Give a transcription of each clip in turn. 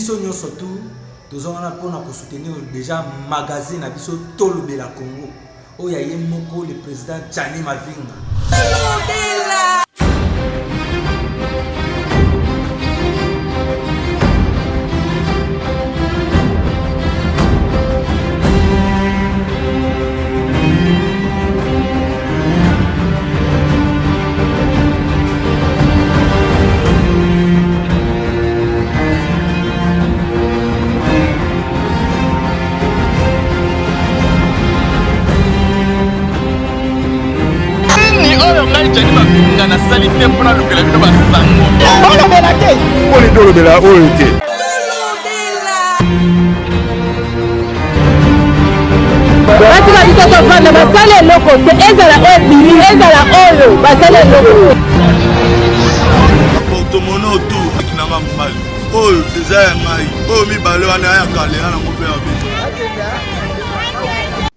biso nyonso tu tozongana mpona kosoutenir déjà magazine na biso Tolobela Congo oyo ya ye moko le président Tchani Mavinga.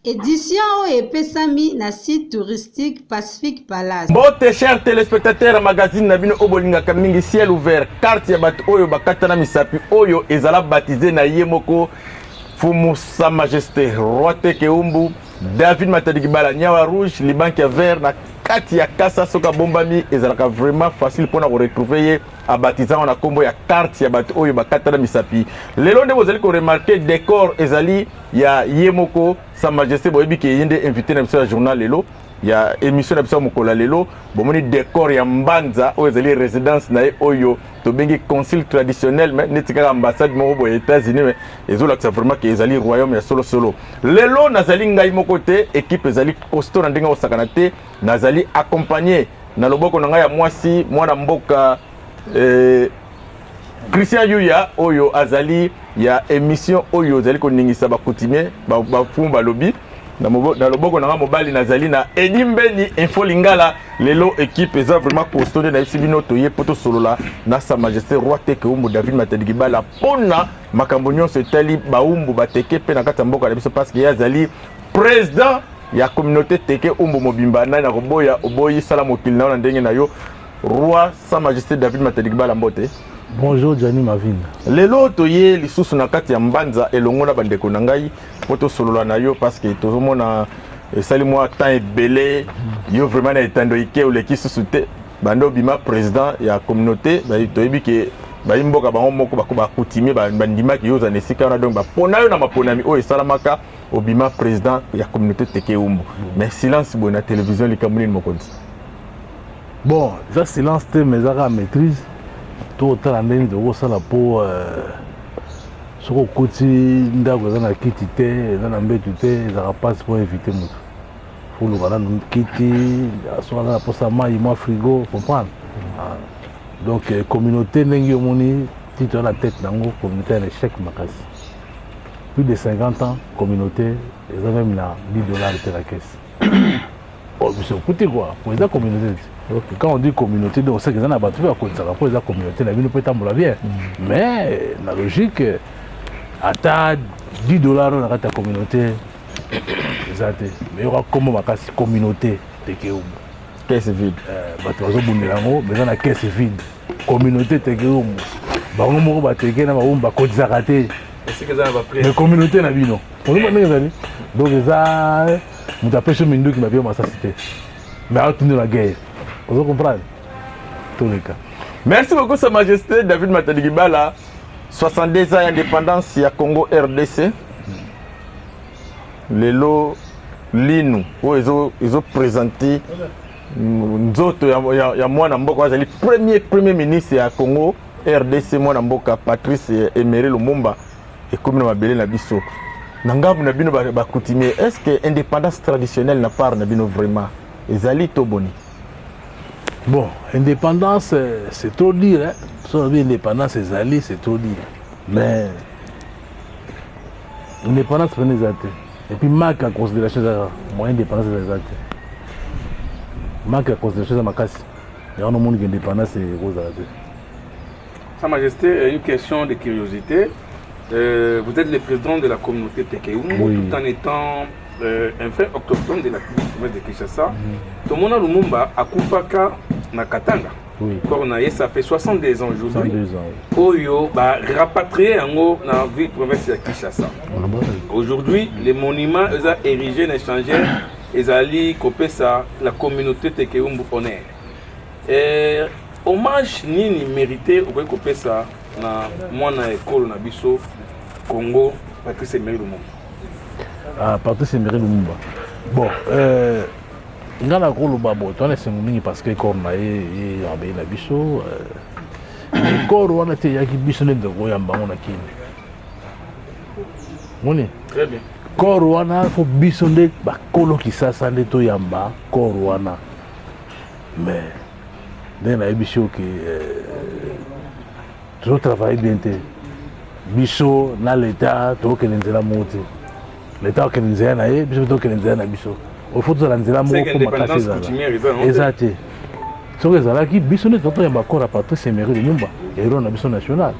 Édition et Pesami na site touristique Pacific Palace. Bonjour chers téléspectateurs, magazine Nabino Obolinga Kamingi ciel ouvert, carte ya bat oyo bakatana misapi oyo ezala baptisé na yemoko Fumu Sa Majesté Roi Tekeumbu David Matadigibala Nyawa Rouge Libanki ya vert na kati ya kasa soka bombami ezalaka vraiment facile pour nous retrouver à baptisant na kombo ya carte ya bat oyo bakatana misapi. Lelo nde bozali ko remarquer décor ezali ya yemoko Sa Majesté boyebi ke yende invité na biso ya journal lelo ya émission na biso mokola lelo bomoni décor ya mbanza oyo ezali résidence na oyo to bengi consul traditionnel mais netika ambassade mo bo États-Unis mais ezola que ça vraiment que ezali royaume ya solo solo lelo nazali ngai moko te équipe ezali costaud na ndinga osakana te nazali accompagné na loboko na ngai ya mwasi mwana mboka Christian Yuya oyo azali ya émission oyo azali ko ningisa ba coutumier ba fumba lobby na loboko na mobali nazali na Edimbeni info lingala lelo équipe eza vraiment costaud na isibino toye poto solola na Sa Majesté Roi Tekeumbu David Matadigibala pona makambo nyonso etali baumbu bateke pe na kata mboka na biso parce que yazali président ya communauté teke umbu mobimba na roboya oboyi sala mokili na ndenge na yo Roi Sa Majesté David Matadigibala mbote. Bonjour Gianni Mavinga. Lelo toye lisusu na kati ya mbanza elongo na bandeko na ngai poto solola na yo parce que tozomona esali moi temps ebele yo vraiment na etando ike oleki susu te bando bima président ya communauté ba toyebi ke ba imboka bango moko bakoba coutumier bandima ki yo za nesika na donc ba pona yo na maponami o esalamaka obima président ya communauté Tekeumbu. Mais silence bo na télévision likamuni mokonzi. Bon, ça silence te mais ça maîtrise. Tout autant ndenge tokosala po soko okoti ndako eza na kiti te eza na mbetu te ezaka mpasi po éviter moto foluka nanu kiti soka aza na mposa mai mwa frigo comprendre donc communauté ndenge omoni titre ya na tête nango communauté ya na échec makasi plus de 50 ans communauté eza même na $10 te na caisse biso okuti quoi po eza communauté te. Okay. Quand on dit communauté, donc c'est que ça n'a pas tout fait la communauté, la vie ne peut être bien. Mais la logique, à ta $10 dans ta communauté, mais il y aura comment ma communauté Tekeumbu. Caisse vide. Mais dans la caisse vide. Communauté Tekeumbu. Bango moko ba teke na ba kotisa raté. Est-ce que ça va prier? La communauté na bino. On va dire donc ça nous tapé sur Mindu qui m'a bien ma cité. Mais à tourner la guerre. Vous comprenez? Tous les cas. Merci beaucoup Sa Majesté David Matadigibala. 62 ans d'indépendance ya Congo RDC. Lelo linu où ils ont présenté nzoto ya mwana mboka azali premier ministre ya Congo RDC mwana mboka Patrice Emery Lumumba et comme na mabele na biso. Nangabu na bino ba coutumier est-ce que indépendance traditionnelle na part na bino vraiment ezali to boni? Bon, indépendance, c'est trop dire. Hein? Sur l'indépendance, c'est trop dire. Mais l'indépendance, c'est pas. Et puis, marque en considération, moi, indépendance, c'est exact. Marque en considération, c'est ma casse. Il y a un monde qui est indépendance, c'est gros. Sa Majesté, une question de curiosité. Vous êtes le président de la communauté Tekeumbu, oui. Tout en étant un frère autochtone de la province de Kinshasa. Tomona Lumumba a Kupaka na Katanga. Oui. Cornaye, ça fait 62 ans aujourd'hui. 62 ans. Oyo, rapatrié en haut dans la ville province de Kinshasa. Aujourd'hui, les monuments ils ont érigés, échangés, ils ont coupé ça, la communauté Tekeumbu honneur. Et hommage ni mérité, on peut couper ça dans mon école, dans Bisso, Congo, Patrice Emery Lumumba. Ah, Patrice Emery Lumumba. Bon, nga na koloba bo twana sengo mingi parce que corps na ye abe na biso corps wana te yaki biso ne ndeko ya mbango na kini moni très bien corps wana fo biso nde bakolo kisasa nde to yamba corps wana mais nde na biso ke to travailler bien te biso na l'état to ke nzela moti l'état ke nzela na ye biso to ke nzela na biso il faut que la nzela moko makasi ezate soki ezalaki biso nde totoyamba kora Patrice Emery Lumumba héros na biso national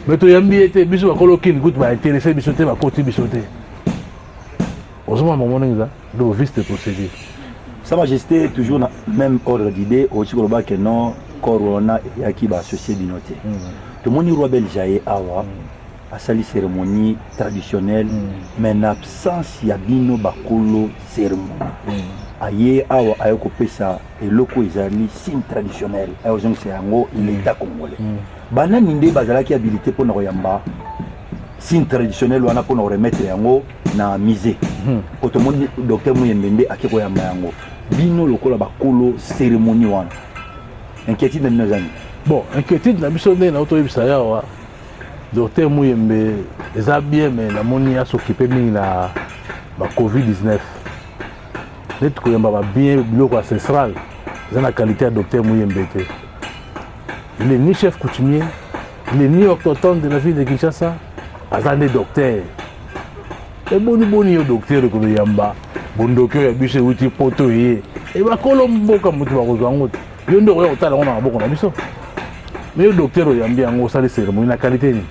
mais toyambi ye te biso bakolo okini kutu baintéresse biso te bakoti biso te ozomona momona eza do vice de procédure Sa Majesté toujours na même ordre d'idée aussi koloba ke non corps wana yaki baassocié bino te tomoni roi belge awa asali cérémonie traditionnelle mais en absence ya bino bakolo cérémonie aye awa ayo kopesa eloko ezali signe traditionnel ayo zongisa yango l'état congolais banani nde bazalaki habilité mpona koyamba signe traditionnel wana mpona koremettre yango na musée otomoni docteur Muyembe nde ake koyamba yango bino lokola bakolo cérémonie wana inquiétude na bino ezani bon inquiétude na biso nde naotoyebisa yawa docteur Muyembe eza bien mais namoni asoccupe mingi na ba Covid-19 neti koyamba ba bien biloko ancestral eza na qualité ya docteur Muyembe te il est ni chef coutumier il est ni autochtone de la ville de Kinshasa aza nde docteur eboni yo docteur ekoyamba bondoki oyo ya biso euti poto ye ebakolo mboka motu bakozwa yango te yo nde okoya kotala yango na maboko na biso mais yo docteur oyambi yango osali cérémonie na qualité nini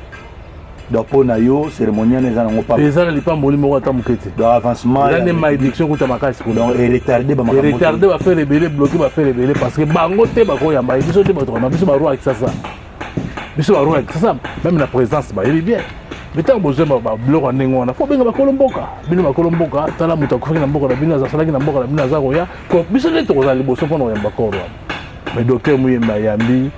donc mpona yo cérémonie wana eza nango pa eza na lipamboli moko ata moke te donc avancement eza nde malédiction kuta makasi donc retardé retardé bafere ebele bloqué bafere ebele parce que bango te bakoyamba biso te batokama biso baroi ya kisasa biso baroi ya kisasa même na présence bayebi bien mais ntango bozwa babiloko ya ndenge wana fo benga bakolo mboka bino bakolo mboka tala moto akufaki na mboka na bino asalaki na mboka na bino aza koya biso nde tokozala liboso mpona koyamba koro wana mais docteur Muyembe ayambi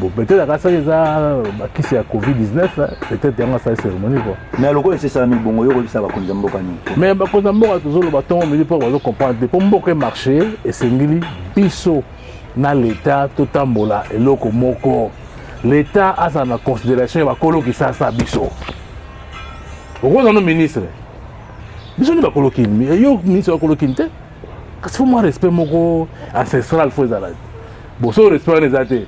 bon peut-être akasaki eza bakisi ya Covid-19 peut-être yango asali cérémonie quoi mais lokola esesalami bongo yo koyebisa bakonzi ya mboka nini mais bakonzi ya mboka tozoloba ntongo mili mpo bazocomprendre te mpo mboka emarché esengeli biso na l'état totambola eloko moko l'état azala na considération ya bakolo kisasa biso okoza no ministre biso nde bakolo kini yo ministre bakolo kini te kasi fo mwa respect moko ancestral fo ezala bon so respect wana eza te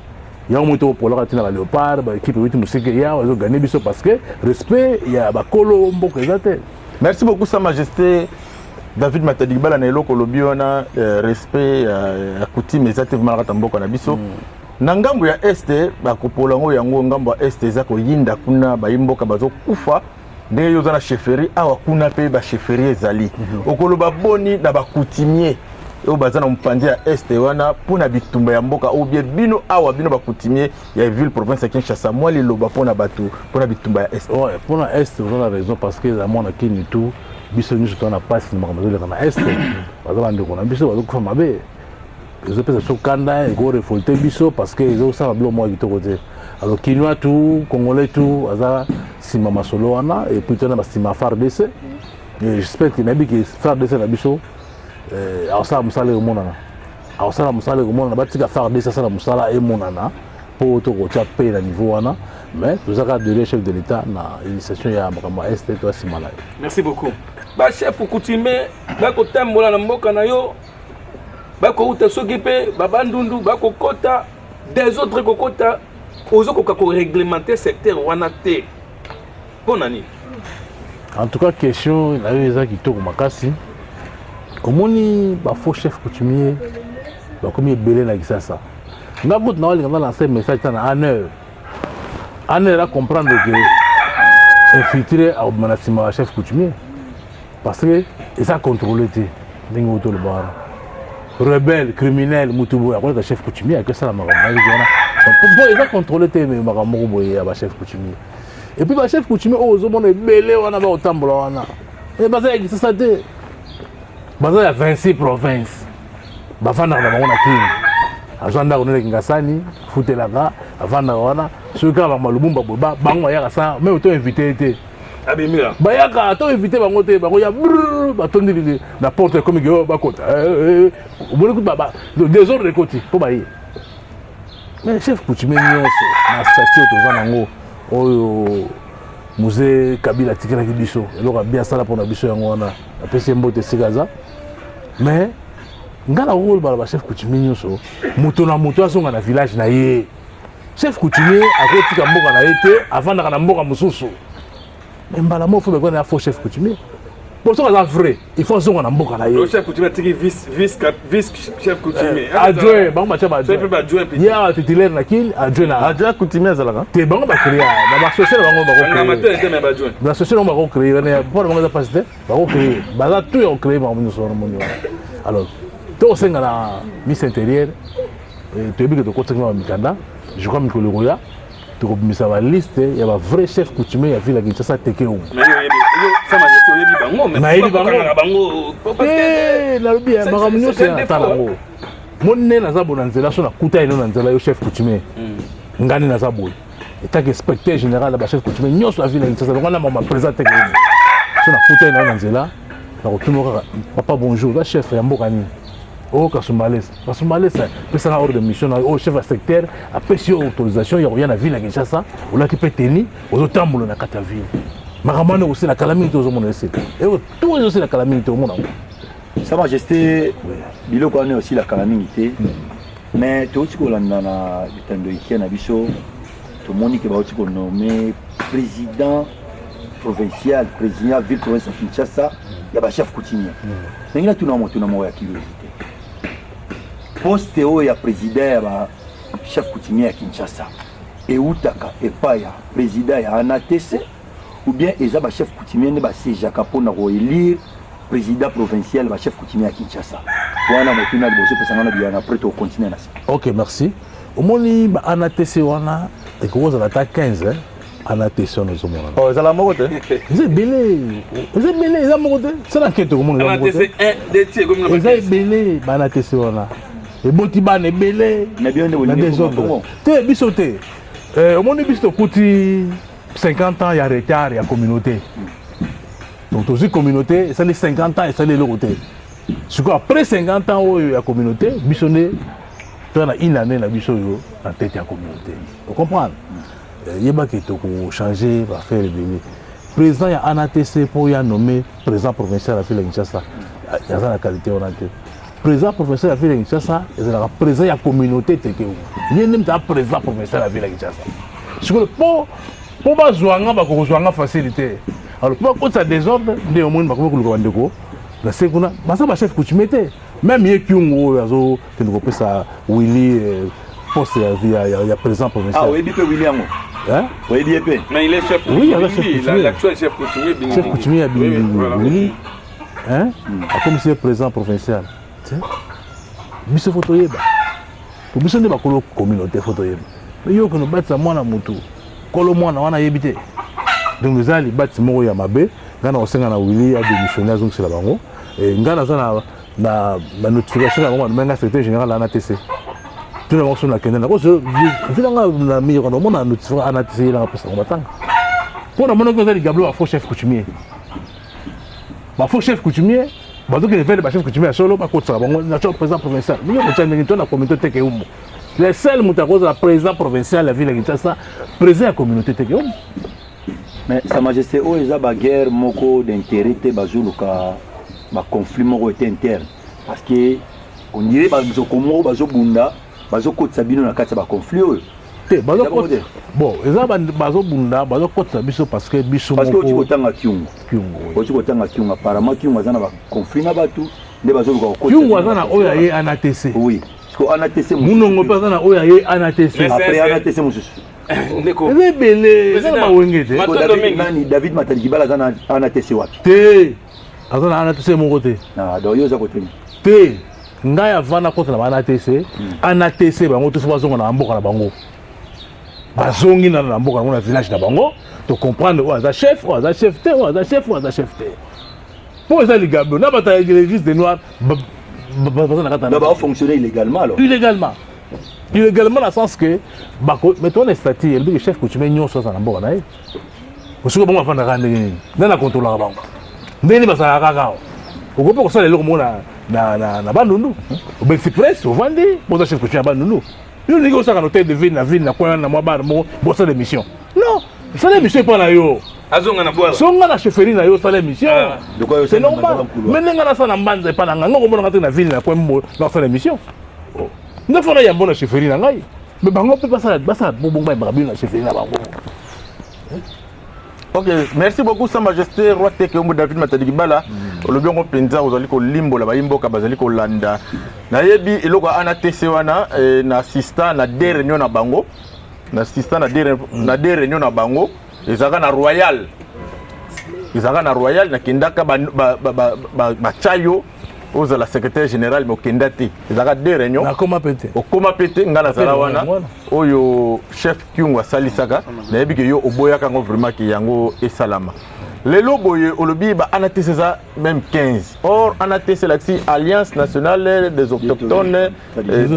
yango moto opolaka ntina ba léopard baéquipe euti mosike ya bazogane biso parce que respect ya bakolo mboka eza te. Merci beaucoup Sa Majesté David Matadigibala na eloko olobi wana respect ya coutume eza te vraimen na mboka na biso na ngambo ya este bakopola ngo yango ngambo ya este eza koyinda kuna bayimboka bazokufa ndenge yo oza na chefferie awa kuna mpe bachefferie ezali okoloba boni na bakutimier oyo baza na mopandi ya este wana mpona bitumba ya mboka ou bien bino awa bino bakutimier ya ville province ya Kinshasa mwa liloba mpona bato mpona bitumba ya este ouais mpona este oza na raison parce que eza mwana kini tu biso nyonso toza na pasi na makambo ezoleka na este baza bandeko na biso bazokufa mabe ezopesa biso kanda ekorefolte biso parce que ezosala biloko moko ya kitoko te alors kinois tu congolais tu aza nsima masolo wana et puis tona basima FARDC j'espère que nayebi ke FARDC na biso aosala mosala emonana aosala mosala emonana batika FARDC asala mosala emonana mpo tokotia pe na niveau wana mais tozaka derrière chef de l'état na initiation ya makambo ya este to asima na ye. Merci beaucoup. Bachef coutumier bakotambola na mboka na yo bakouta soki mpe babandundu bakokota des autres kokota ozokoka koréglementer secteur wana te mpona nini? En tout cas question na yo eza kitoko makasi omoni bafaux chef coutumier bakomi ebele na kisasa nga kutu naolinga na lancer message tana en heure a comprendre que infiltré aobima na nsima ya chef coutumier parce que eza contrôlé te ndenge otoloba wana rebelle, criminel, Moutoubo, après le chef coutumier, avec ça, la maramon. Ils ont contrôlé les maramons, le chef coutumier. Et puis, le chef coutumier, oh, ils ont belé, on a autant de temps. Et c'est ça, il y a 26 provinces. Avant de faire un agenda de Ngasani, Foutelaka, avant de faire ceux qui ont Malumba, Bango, Yaka, mais autant invité. Abimira. Bayaka, autant invité, Bango, il y a la porte comme il y a Bakota. Des autres côtés, pour bailler. Mais le chef coutumier, na statue aux Zanango, musée Kabila Tikela Kibiso, et là, bien ça pour la biso Yangwana, la PCMBO de Sigaza. Mais, ngala rôle ba chef coutumier nyoso moto na moto azonga na village na ye chef coutumier akotika mboka na été avant na mboka mususu mais mbala mo faut be na faux chef coutumier pour ça c'est vrai il faut zonga na mboka na ye le chef coutumier tiki vice chef coutumier adjoint bango matcha adjoint ya titulaire na kil adjoint coutumier zalaka te bango ba créer na ba social bango ba ko na matin était même adjoint na social bango créer na pour bango za passer bango créer ba tout on créer bango nous sommes alors tout c'est la Miss Intérieure, tu as vu que tu continues à Mikanda, je crois que Mikologoya, tu as mis sa liste, il y a un vrai chef coutumier, il y a vu la Kinshasa Tekeo. Mais ça m'a dit, Bango, mais Bango. Eh, la bien, Baramunio c'est un talent. Mon nez n'a pas bonanzela, son akuta ino nanzela yo chef coutumier. Ngani n'a pas bon. Et tant que spectateur général, la chef coutumier, nous sur la ville Kinshasa, on a maman présenté Tekeo. Son akuta ino nanzela, la retourne papa bonjour, la chef Yambokani. Oh, Kasumales, c'est un ordre de mission. Au chef de secteur, après si autorisation, il y a rien à ville à Kinshasa, on a qui peut tenir, aux autres mots dans la ville. Maramane aussi la calamité aux hommes de et tout est aussi la calamité au monde. Sa Majesté, il connaît aussi la calamité, mais tout ce qu'on a dans le week-end, tout le monde qui va être nommé président provincial, président ville provinciale de Kinshasa, il y a un chef coutumier. Mais il y a tout le monde qui a curiosité. Poste où il y a président, chef coutumier à Kinshasa, et Outaka, et Paya, président à Anatese, ou bien il y a un chef coutumier qui est pour élire président provincial, chef coutumier à Kinshasa. Voilà, je vais vous continuer. Ok, merci. Au moins, il y a Anatese, et vous avez 15 ans. Anatese, nous sommes là. Oh, c'est la mort. Vous êtes belé. Vous êtes belé, vous êtes mort. C'est l'enquête au monde. Anatese, un des tiers, comme vous êtes belé, Anatese, et Botiban est belé. Mais bien, vous avez des autres. Tu bisoté. Au monde, bisoté, coûté 50 ans, il y a retard, il y a communauté. Donc, aussi, communauté, ça les 50 ans et ça les l'autre. Après 50 ans, il y a communauté, bisoté, tu as une année, la bisoté, en tête, il y a communauté. Vous comprenez? Il y a qui ont changé, va faire le président il y a Anatese pour y nommer président provincial de la ville de Kinshasa. Il y a la qualité on a été. Président provincial de la ville de Kinshasa, il y a président de la communauté. Il y a même président provincial de la ville de Kinshasa. Pour pas jouer en facilité. Alors pour ça désordre, il y a au moins le second, c'est chef coutumier. Même il y a qui ça Willy poste il y a président provincial. Ah oui, il peut William. Hein? Oui, il est. Mais il est chef coutumier. Oui, il est chef coutumier. L'actuel chef coutumier. Chef coutumier à Bini. Hein? Comme c'est président provincial. Monsieur Fotoyeba. Pour monsieur ne pas colo communauté Fotoyeba. Mais yo que nous battons moi na mutu. Colo moi na wana yebité. Donc nous allons battre moi ya mabe. Ngana osenga na Willy a démissionné donc c'est la bango. Et ngana za na notification na moi menga secrétaire général Anatese. Tout le monde sur la canne. Je la meilleure dans mon notification Anatese là pour ça on attend. Pour la monnaie que les gablo a faux chef coutumier. Ma faux chef coutumier, bah donc il fait le chef coutumier à solo pas contre ça. Bon, notre président provincial. Mais on tient une la communauté Tekeumbo. Les seuls mutaros la président provincial la ville de Kinshasa, président la communauté Tekeumbo. Mais Sa Majesté, où il y a une guerre d'intérêt, un conflit interne. Parce que on dirait que les Congo, les Bunda, les Kotsabino na kati ba conflit. Bon, ils ont bazo bunda, bazo kotsa biso parce que biso parce que tu kotanga Kyungu. Tu kotanga Kyungu apparemment Kyungu azana ba conflit na batu, nde bazo ko kotsa. Kyungu azana oya ye Anatese. Oui. Parce que Anatese munongo azana oya ye Anatese. Après Anatese mususu. Ndeko. Rebele, ça ba wengete. David Matalikibala azana Anatese wapi? Te. Azana Anatese mon côté. Ah, donc yo za côté. Te. ngai avant na kota na bana ATC ATC bango tout bazonga na mboka na bango bazongi na mboka na village na bango to comprendre o za chef o za chef te o za chef o za chef te pour ça les gablo na bata l'église des noirs bazana kata na ba fonctionner illégalement alors illégalement dans le sens que mettons les statuts le chef coutumier nyonso za na mboka na ye osuko bango afanda ka ndenge na contrôler bango ndeni basala kaka okope kosala eloko moko na bandundu obexpress ovandi boza chef coutumier ya bandundu yo ndenge osaka na hôtel de ville na coin na mwa bana moko bosala émission non osala émission mpo na yo azonga na bwala songa na chefferie na yo osala émission c'est normal mais ndenge nasala na mbanza epa na ngai nga komona ngati na ville na coin mbo na osala émission nde fona yambo na chefferie na ngai mais bango mpe basala bongo bayembaka bino na chefferie na bango. Ok, merci beaucoup Sa Majesté Roi Tekeyombo David Matadi Bala. Le bien penza ozali ko limbo la bayimboka bazali ko landa. Na yebi eloko ana TC wana na assistant na deux réunions na bango. Na assistant na deux réunions na bango. Ezaka na Royal. Ezaka na Royal na kendaka ba chayo oza la secrétaire général mais okendate. Ezaka deux réunions. Na koma pété. Okoma pété ngana zala wana. Oyo chef Kyungu salisaka na yebi ke yo oboyaka ngo vraiment ki yango esalama. Lelo boye olobi ba ANATC ça même 15. Or ANATC la Alliance nationale des autochtones des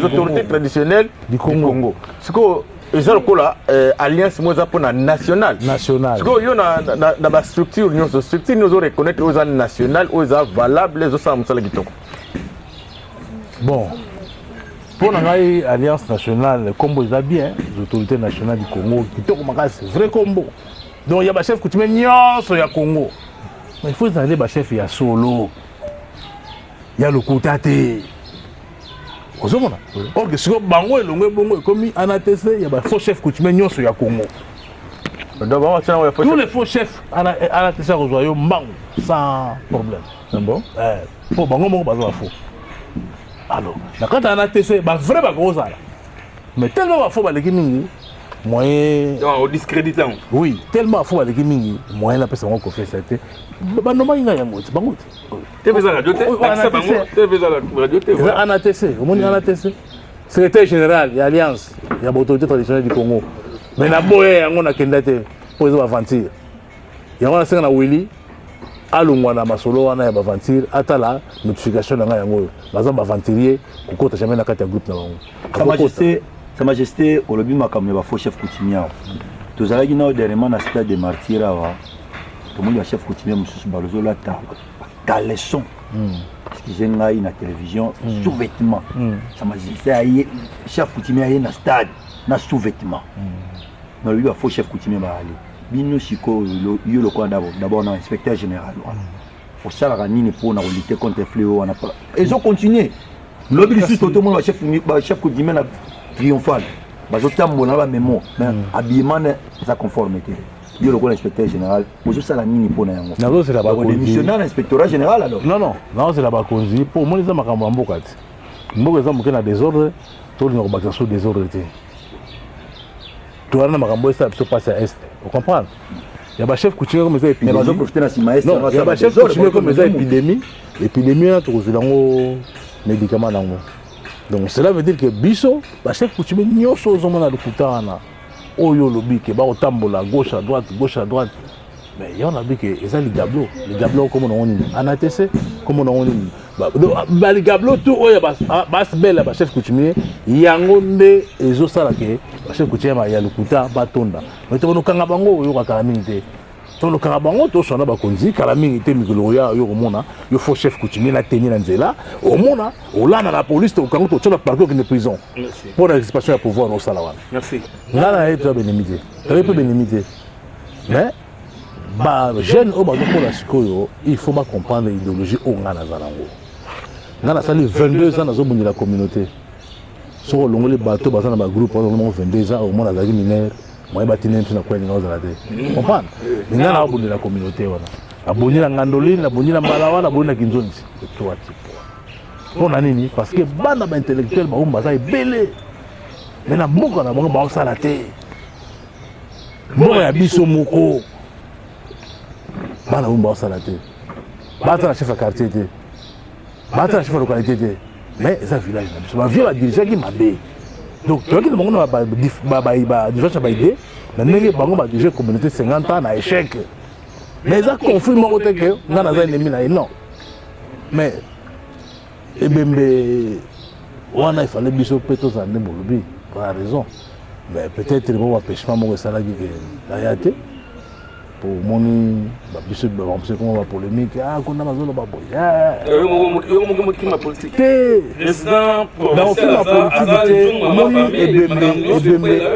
autorités traditionnelles du Congo. Siko ezalo kola alliance moza pona nationale. Siko yo na ba structure nyonso structure nous reconnaître aux nationales aux valables les autres musala kitoko. Bon. Pour l'Alliance Alliance nationale, le combo est bien, les autorités nationales du Congo, c'est vrai combo. Donc il y a un chef qui met sur le Congo. Mais il faut aller un chef, il y a solo, il y a le Koutate. Vous savez, or que si vous avez un comme en ATC, il y a un faux chef qui met sur le Congo. Tous les faux chefs en ATC, vous avez un sans problème. C'est bon? Pour bango bango bazo faux. Alors, quand on a testé, vrai gros ça. Mais tellement faux les mingi, moyen. Au discréditant. Oui, tellement faux les mingi, moyen la personne confiance c'était. Bah non mais il y a mot, c'est pas mot. Tu fais ça radio, tu fais ça radio, tu fais. On a testé, au moins on a testé. Secrétaire général, il y a alliance, il y a l'autorité traditionnelle du Congo. Mais na boye on a kendate pour les aventure. Il y a on a ça na Willy. Alungwa na masolo wana ya baventure atala notification na yango baza baventurier kokota jamais na kati ya groupe na bango. Sa Majesté olobi makambo ya ba faux chef coutumier. Tozalaki na dernièrement na stade de martyr awa. Tomoni ba chef coutumier mususu balozola ta leçon. Excusez ngai na télévision sous-vêtement. Sa Majesté aye chef coutumier aye na stade na sous-vêtement. Na lui ba faux chef coutumier ba aller. Bino siko yo le quoi d'abord na inspecteur général au salarié ni pour na lutter contre fléau on a pas ils ont continué lobby du tout le monde chef coutumier na triomphal bazo tambo na ba mémo mais habillement ça conformité yo le quoi inspecteur général au salarié ni pour na yango nazo c'est la ba démissionnaire inspectorat général alors non c'est la ba konzi pour moi les makambo mboka ti mboka za mokena désordre to ni ko sur désordre ti to na makambo ça se passe à est. Vous comprenez? Il y a un chef coutumier comme ça épidémie. Non, il y a un chef coutumier comme ça épidémie. L'épidémie là, tu as un médicament dans moi. Donc cela veut dire que biso, le chef coutumier n'y chose au monde de Koutana. Oyo lobby que bah au tambola gauche à droite. Mais il y en a dit que ça les gablos comme on dit. En ATC comme on dit. Bah les gablos tout oyo bas belle ba chef coutumier yangonde ezo sala ke ba chef coutumier ma ya lukuta batonda. Mais to no kanga bango oyo ka kalamité. To no kanga bango to sona ba konzi kalamité mikolo ya yo komona yo faux chef coutumier la tenir na nzela au mona au lana la police to kango to tshona parcours de prison. Pour la expression à pouvoir au sala wana. Merci. Là na eto bénémité. Très peu bénémité. Mais bah jeune au bazo pour la sikoyo il faut pas comprendre l'idéologie au ngana zalango. Ngana sali 22 ans dans la communauté. Sur le les bateaux basant dans le groupe pendant 22 ans au moins la mineur, moi batiner sur la coin dans la tête. Comprendre? Mais ngana abonné la communauté voilà. Abonné la ngandoline, abonné la malawa, abonné la kinzonzi. Toi type. Pour nani parce que banda ba intellectuel ba umba ça belé. Mais na mboka na bango ba sala te. Mboka ya biso moko. Bana umba sala te. Bata na chef de quartier te. bata chef de localité mais ça village na biso ba vie ba dirigeant qui mabe donc tu vois que bango na ba dirigeant ba idée na ndenge bango ba dirigeant communauté 50 ans na échec mais ça conflit moko te que nga na za ennemi na non mais ebembe wana il fallait biso peto za ndembo lobi pour la raison mais peut-être le bon empêchement moko ça la qui la yate pour moni ba biso ba comment va polémique ah qu'on a mazolo ba boy yo mo politique président provincial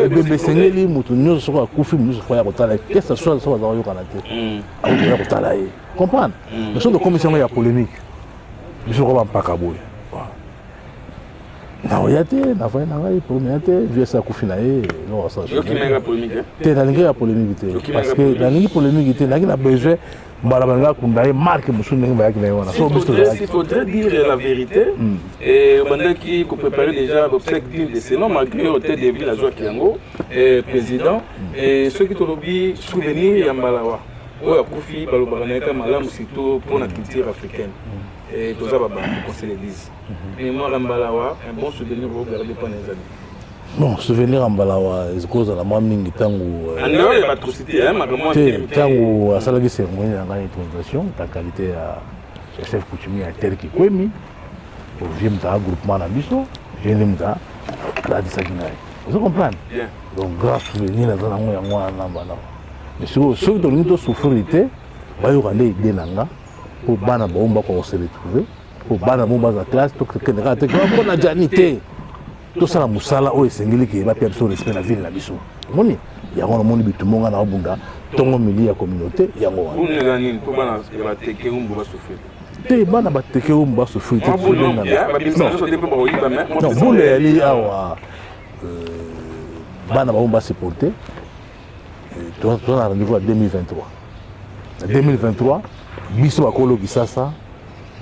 ebembe sengeli mutu nyonso soko akufi nyonso foya kotala que ça soit ça va yo kana te au ya kotala ye comprendre mais sur de commission ya polémique biso ko ba mpaka boy na oyate na fa na ngai premier te vieux ça akufi na ye no ça yo ki menga polémique te na lingi ya polémique te parce que na lingi polémique te na besoin Barabanga Kundaye marque Moussou il faudrait dire la vérité. Et maintenant qui préparait déjà l'obsèque digne de ces noms, malgré l'hôtel des villageois Kiango, président, et ceux qui ont oublié souvenir Yambalawa. Ou à Koufi, Balobaraneka, Malam, surtout pour la culture africaine. Et tout ça, pour conseil l'église. Mais moi, Yambalawa, un bon souvenir, vous regardez pas les amis. Non, souvenir en Balawa, c'est cause de la mamie tango. En dehors de l'atrocité, hein, tango, à Salagi cérémonie dans l'intronisation, ta qualité à chef coutumier à terre qui kwemi, au vieux groupement d'ambition, j'ai l'aime ça, la disaginaire. Vous comprenez? Donc, grâce souvenir dans la moya, mais ceux qui ont souffert, ils vont aller aider Nanga pour bana bomba qu'on se retrouver, pour bana bomba dans la classe, tout ce que nous avons la janité. Tout ça, musala o esengeli ke ba perdre son respect la ville na biso. Moni, ya ngona moni bitumonga na bunda, tongo mili ya communauté ya ngona. Pour les années, pour bana ba teke umbu ba souffrir. Te bana ba teke umbu ba souffrir. Non, vous les ali awa bana ba umba se porter. On a rendez-vous à 2023. En 2023, biso ba kolo bisasa,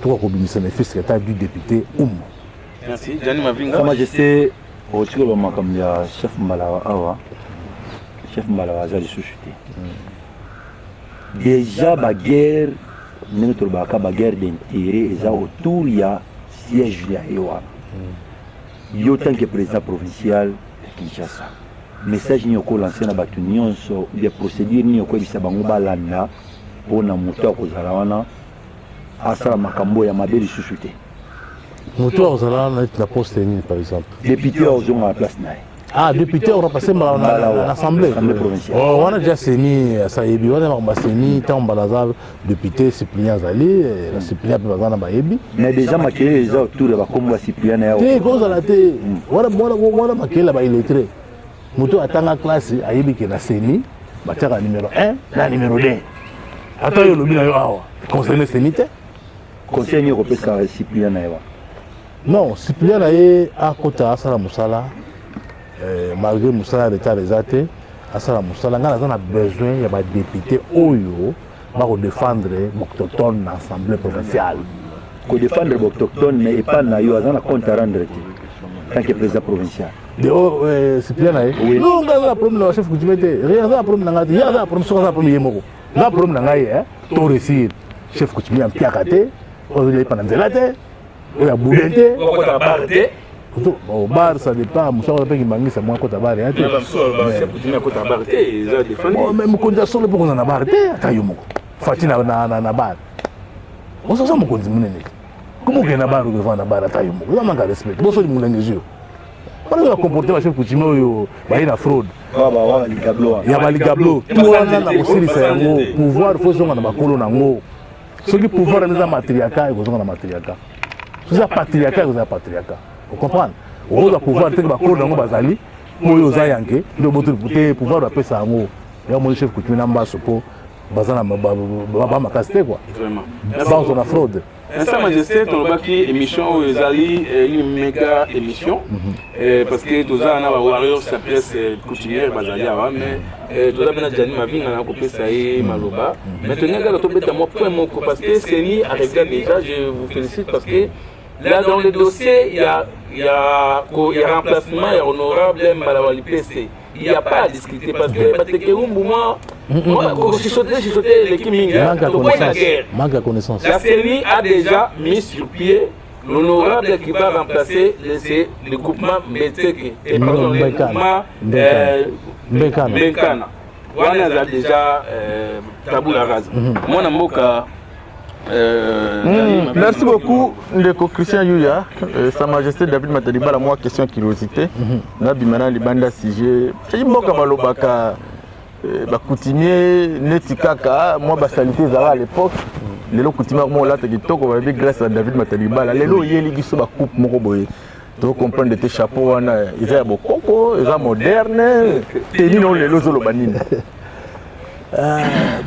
to ko binisa na fils secrétaire du député Umbu. Merci. Gianni Mavinga. Sa Majesté, au Tcholo Makamia, chef Malawa Awa, chef Malawa Zali Société. Déjà, la guerre, notre guerre d'intérêt, est autour il y a siège de Ewa. Il y a autant que président provincial de Kinshasa. Message n'y a pas lancé dans l'union sur des procédures n'y a pas bisa bangoba landa pour na moto ko zalawana asala makambo ya mabeli société. Moto ozala na poste ni par exemple. Député ozonga la place naï. Ah, député on va passer à l'Assemblée provinciale. On a déjà séni ça yebi on a séni tant balaza député Cyprien Zali la Cyprien peut bazana bayebi. Mais déjà maquillé les autour de la combo Cyprien na. Te cause la te. Voilà maquillé là ba illettré. Moto atanga classe ayebi ke na séni bataka numéro 1 na numéro 2. Ata yo lobi na yo awa. Conseiller séni te. Conseiller européen Cyprien na. Non, Cyprien est à côté de Asala Moussala, malgré Moussala l'état des athées, Asala Moussala, on a besoin de députés Oyo pour défendre l'autochtone dans l'Assemblée provinciale. Pour défendre l'autochtone, mais pas na yo, on a compte à rendre tant que président provincial. Cyprien est non, on a un problème dans le chef coutumier, rien n'a un problème dans il y a un problème sur un problème yémoko. Là, problème dans le tout réussir, chef coutumier en piakate, on est pendant zélate. Il y a Boudete, au bar, ça dépend. Moussa a payé Mangi, c'est moins côté bar. Même quand il y a solo pour qu'on en a barré, Tayomo. Fatina na bar. On s'en sort mon continent. Comment qu'il y a un bar ou devant un bar à Tayomo? Il y a un respect. Bon, c'est le moulin des yeux. On a comporté la chef coutumier, il y a fraude. Il y a Baligablo. Tout le monde a aussi le pouvoir, il faut que on a colon. Ceux qui pouvoir dans la matriarcat, ils ont la matriarcat. Vous avez patriarcat, vous avez patriarcat. Vous comprenez? Vous avez pouvoir de faire bazali, vous avez pouvoir de faire ça. Il y a un chef qui est en bas pour bazana ma casté quoi. Vraiment. On a fraude. Sa Majesté, ton baki émission Zali une méga émission parce que tous ça on a warrior sa presse coutumière bazali mais tout ça maintenant Gianni Mavinga na coupé ça et maloba. Maintenant gars to beta moi point mon parce que c'est ni avec déjà je vous félicite parce que là dans le dossier il y a remplacement et honorable Mbalawali PC. Il n'y a pas à discuter parce que Batekeumbu moi l'équipe Minga. Manque à connaissance. La CENI a déjà mis sur pied l'honorable qui va remplacer le groupement Mbeteke. Et pardon, le groupement Benkana. On a déjà Taboula Raza. Mon amoka. Merci beaucoup, Ndeko Christian Yuya. Sa Majesté David Matadiba, la moi question curiosité. Nabimana Libanda Sige. C'est une boka balobaka. Coutumier, Netikaka, moi, basalité Zara à l'époque. Les lots coutumiers, moi, là, grâce à David Matadiba. Les lots, il y a une coupe, Moroboye. Tu comprends tes chapeaux, ils ont beaucoup, ils sont modernes. Ils ont les lots de banine.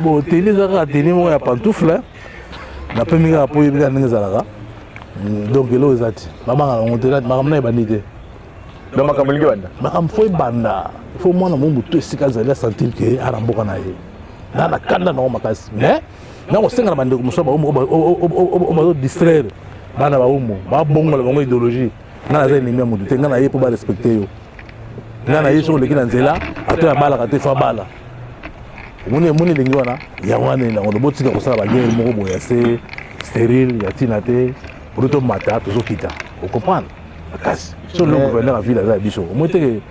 Bon, télé, Zara, télé, moi, il y a pantoufle. Na pe minga po yebika ndenge ezalaka donc elo ezati babanga na monte makambo na ebanite donc makambo lingi banda makambo fo ebanda fo mwana mo mutu esika azali asentir ke ara mboka na ye na kanda na makasi mais nango senga na bandeko mosusu bazo distraire bana baumo babongola bango idéologie nga naza ennemi ya motu te nga na ye mpo barespecte yo nga na ye soki oleki na nzela ato ya balaka te fa bala moni elengi wana yango wana nango botika kosala baguerre moko boye ase stérile ya ntina te poto tomata tozokita ocomprendre makasi so le gouverneur ya ville aza ya biso omoi teke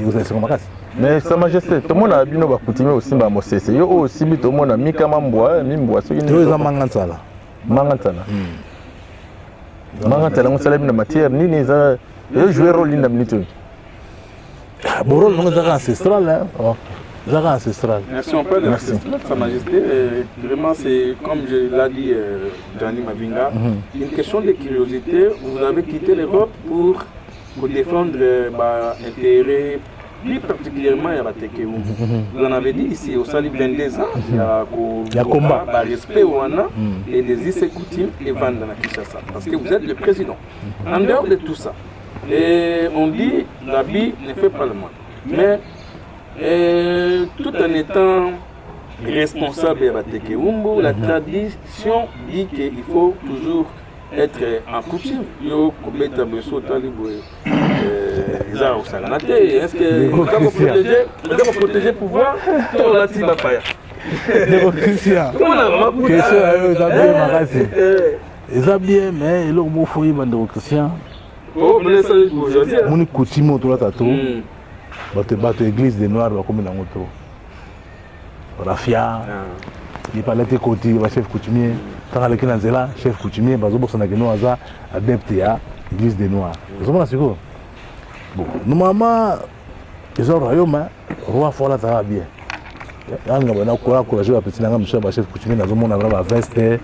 ozalisaka makasi mais Sa Majesté tomona bino bakutime osimba mosese yo oyo osimbi tomona mikama mimbwa soki oyo eza manga nzala yango osala bino matière nini eza ejouer rôle nini na minute oyo borole nango ezaka ancestral ancestral. Merci, on parle de Sa Majesté. Vraiment, c'est comme je l'ai dit, Gianni Mavinga, une question de curiosité. Vous avez quitté l'Europe pour défendre l'intérêt, plus particulièrement à Batekeou. Vous en avez dit ici, au Sali 22 ans, il y a combat, respect au Wana et des is coutumes et vendre dans la Kinshasa. Parce que vous êtes le président. En dehors de tout ça, et on dit l'habit ne fait pas le mal. Mais tout en étant responsable de Batekeumbu, la tradition dit qu'il faut toujours être en coutume. Yo kobeta beso talibwe za osanate. Est-ce que vous pouvez protéger pouvoir tout la tiba paya. Christian. Question ayo za bien makasi. Eza bien mais eloko mo foyi bande Christian. Oh, mais ça aujourd'hui. Moni coutume to la tato. Bato église des noirs bakomi nango trop rafia il parlait de côté chef coutumier tant aleki na nzela chef coutumier bazobosana keno aza adepte ya église des noirs ozomona siko bon normalement eza royaume roi fola ça bien yanga bana kola courage ba petit nanga monsieur ba chef coutumier nazomona ba veste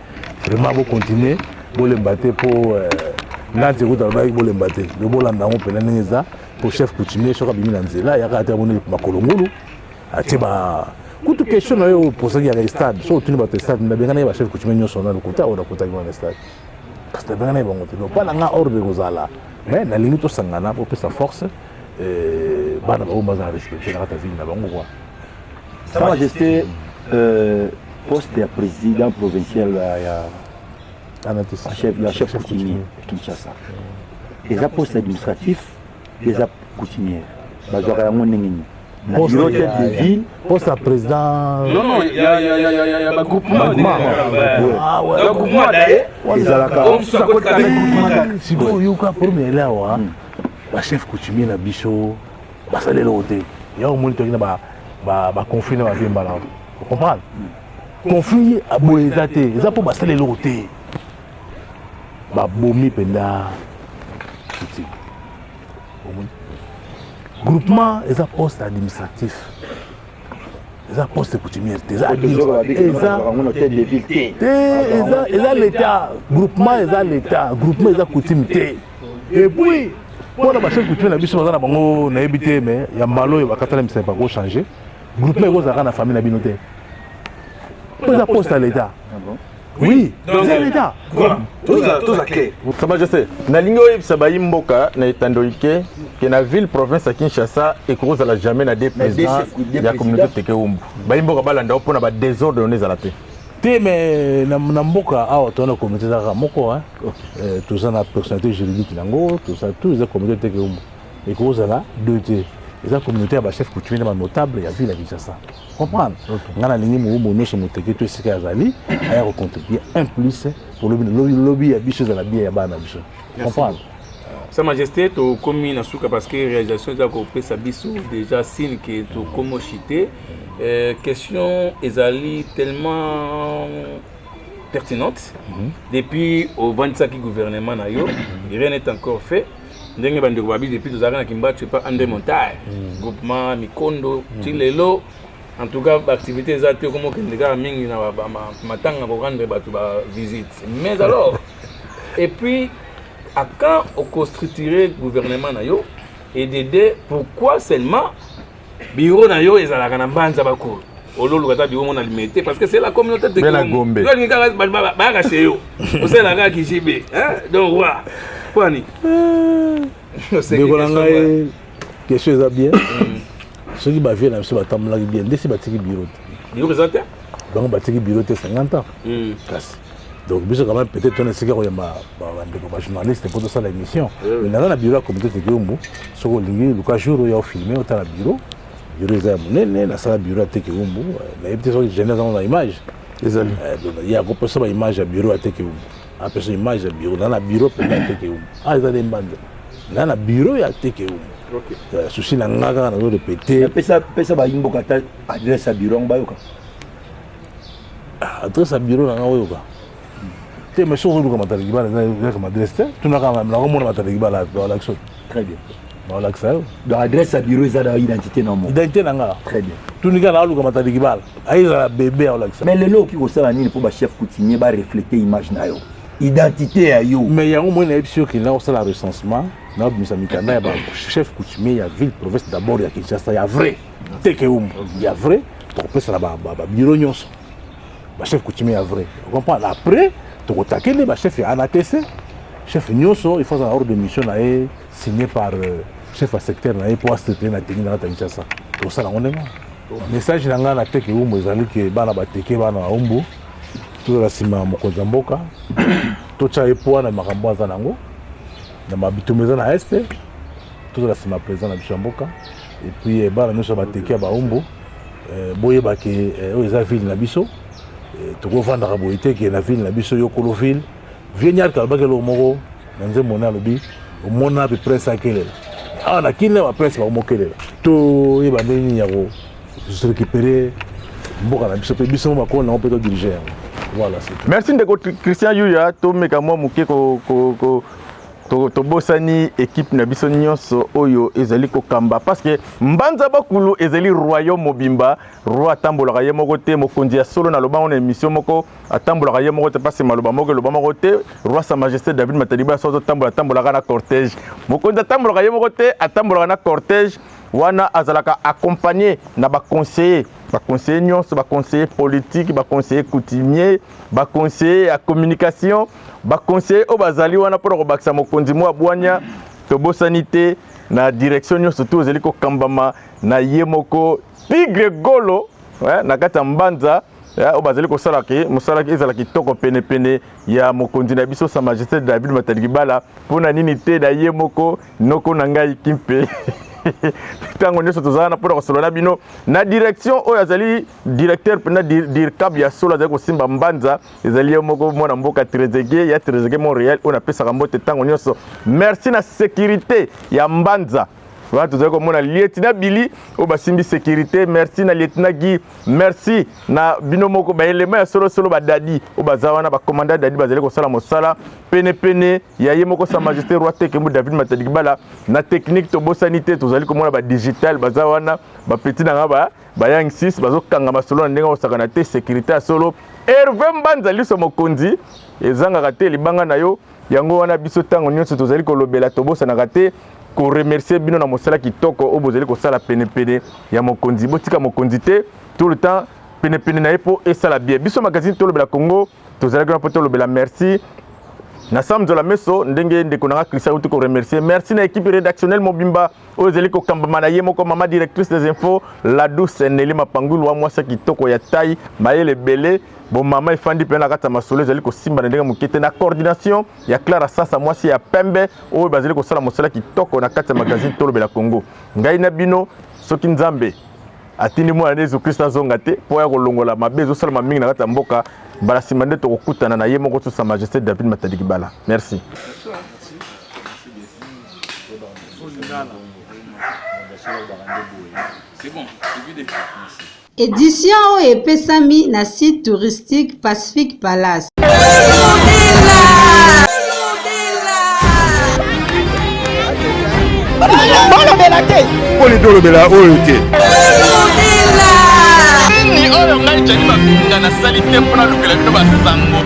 vraiment bo continuer bo lembate po ngati kuta ba bo lembate bo bolanda ngo pena neza pour chef coutumier soka bimi na nzela ya ka tabone makolongulu atiba kutu question yo posa ya stade so tuni ba stade na benga na ba chef coutumier nyoso na kuta o da kuta ngwana stade parce que benga na bango tino pas nga ordre gozala mais na lingi to sangana pour sa force bana ba o maza respecter la ta ville na bango quoi. Sa Majesté poste de président provincial ya chef coutumier Kinshasa. Les postes administratifs des coutumiers. Bazora yango ndengeni. Na bureau de ville, poste à président. Non, il y a groupement. Ah ouais. Le groupement d'ailleurs. Ezalaka. Si vous yoka premier là wa. Ba chef coutumier na biso, ba salelo hotel. Ya o moniteur na ba conflit na ba vie mbala. Vous comprenez? Conflit à boezate, eza po ba salelo hotel. Ba bomi penda. Groupement, ils ont poste administratif. Ils ont poste coutumier. Ils ont l'État. Groupement, ils ont l'État. Groupement, ils ont coutumier. Et puis, pour la chef coutumier, on a habité, mais il y a malo, il va pas changer. Groupement, ils ont la famille, la binoté. Ils ont poste à l'État. Oui, c'est l'État. Tout ça clair. Sa Majesté, na lingo yebisa bayimboka na etandoike que na ville province à Kinshasa ekozala jamais na des présidents ya communauté Tekeumbu. Bayimboka balanda opona ba désordre on ezala te. Te mais na mboka awa tona communauté za moko hein. Tout ça na personnalité juridique nango, tout ça tous les communautés Tekeumbu. Ekozala deux te. eza communauté ya bachef coutumier na banotable ya ville ya Kinshasa comprendre nga nalingi mobumu nyonso moteke to esika azali aya kocontribue un plus pour lobi ya biso ezala bien ya bana na biso comprendre. Sa Majesté tokomi na suka parce que réalisation eza kopesa biso déjà signe que tokomi chité question ezali tellement pertinente depuis au 25 gouvernement na yo rien n'est encore fait ndenge bandeko babi depuis tozalaka na Kimbachu pas André Montaille groupement Mikondo Tilelo en tout cas l'activité eza te comme kendeka mingi na matanga ko rendre bato ba visite mais alors et puis à quand on construire gouvernement na yo et d'aider pourquoi seulement bureau na yo ezalaka na mbanza bakuru ololo kata bureau mon alimenter parce que c'est la communauté de Gombe yo ni kaka ba ka chez yo on sait la ka kijibe hein donc roi kwani c'est que question eza bien ceux qui bavient na biso batambolaki bien ndesi batiki bureau présenté bango batiki bureau te 50 ans kasi donc biso quand même peut-être on esika koyamba bandeko bajournaliste mpo tosala émission mais naza na bureau ya communauté de Keumbu soki olingi luka jour oyo ofilme otala bureau eza ya monene nasala bureau ya te Keumbu nayebi te soki jeunesse ango na image ezali ya kopesa baimage ya bureau ya te Keumbu apesa image ya bureau na na bureau mpenza ya te Keumbu eza nde mbanda na na bureau ya te Keumbu souci na nga kaka nazo répété pesa bayimboka ata adresse ya bureau yango bayoka adresse ya bureau na nga oyoka te mais soki oluka matalaki bala ezaka madresse te tunaka nakomona matalaki bala baolakisa très bien baolakisa yo donc adresse ya bureau eza na identité na mo identité na nga très bien tunika na aluka matalaki bala ayezala bebe aolakisa mais lelo oki kosala nini mpo bachef coutumier bareflete image na yo identité ya yo mais yango moi nayebi si okenda kosala recensement naobimisa mikanda ya bachef coutumier ya ville province d'abord ya Kinshasa ya vrai te Keumbu ya vrai tokopesa na babiro nyonso bachef coutumier ya vrai comprendre après tokotakele bachef ya ANATC chef nyonso il faut un ordre de mission na ye signé par chef ya secteur na ye mpo astricte na tengi na kata Kinshasa tosala ngo ndenge message na ngai na te Keumbu ezali ke bana bateke bana ya umbu tozala nsima ya mokonzi ya mboka totya ye po wana makambo aza nango na mabitumu eza na este tozala nsima ya président na biso ya mboka epuis bana nyonso bateke ya baumbu boyebake oyo eza ville na biso tokovandaka boye te ke na ville na biso yokolo ville vie nyarka alobaki eloko moko na nzembo ne alobi omona mpe prince akelela awa na kini baprince bakomokelela toyeba ndenge nini ya korécupere mboka na biso mpe biso mo bakolo nango mpe todirige yango voilà c'est merci ndeko Christian Yuya tomeka mwa moke tobosani équipe na biso nyonso oyo ezali kokamba parce que mbanza bakulu ezali royaume mobimba roi atambolaka ye moko te mokonzi ya solo na lobango na émission moko atambolaka ye moko te parce que maloba moko te roi sa majesté David Mataliba sozo tambolaka na cortège mokonzi atambolaka ye moko te atambolaka na cortège wana azalaka accompagné na baconseiller nyonso baconseiller politique baconseiller coutumier baconseiller ya communication baconseiller oyo bazali wana mpona kobakisa mokonzi mwa bwanya tobosani te na direction nyonso tu ezali kokambama na ye moko tigre golo na kati ya mbanza oyo bazali kosalaki mosalaki ezala kitoko penepene ya mokonzi na biso sa majesté David Matalikibala mpona nini te na ye moko noko na ngai kimpe tango nyonso tozala na mpona kosolola bino na direction oyo azali directeur mpena dircab ya solo azali kosimba mbanza ezali ye moko mwana mboka Trezege ya Trezege Montréal oyo napesaka mbote tango nyonso merci na sécurité ya mbanza voilà tozali komona lieutenant Billy oyo basimbi sécurité merci na lieutenant Guy merci na bino moko baelema ya solo badadi oyo baza wana bacommandant dadi bazali kosala mosala pene ya ye moko sa majesté roi te Keumbu David Matalikibala na technique tobosani te tozali komona badigital baza wana bapeti nanga bayang 6 bazokanga masolo na ndenge osakana te sécurité ya solo Hervé Mbanza liso mokonzi ezangaka te libanga na yo yango wana biso tango nyonso tozali kolobela tobosanaka te ko remercier bino na mosala kitoko o bozali kosala pene ya mokonzi botika mokonzi te tout le temps pene na epo esala bien biso magazine tolobela Congo tozali kuna po tolobela merci na samedi la meso ndenge ndeko nanga Christian uti ko remercier merci na équipe rédactionnelle mobimba ozeli ko kambama na yemo ko mama directrice des infos la douce Nelly Mapangulu wa mwasa kitoko ya taille mayele belé bon mama ifandi pe na kata masolo ezali ko simba na ndenge mukete na coordination ya Clara Sasa mwasi ya pembe oyo bazeli ko sala mosala kitoko na kata magazine Tolobela Congo ngai na bino soki nzambe atindi mwana Yesu Kristo azonga te po ya kolongola mabe ezosalama mingi na kata mboka bala nsima nde tokokutana na ye moko to Sa Majesté David Matadi Kibala. Merci. Édition oyo epesami na site touristique Pacific Palace. Balobela te poli tolobela oyo te ni oyo ngai jani mafinga na sali te mpona lobela bino basango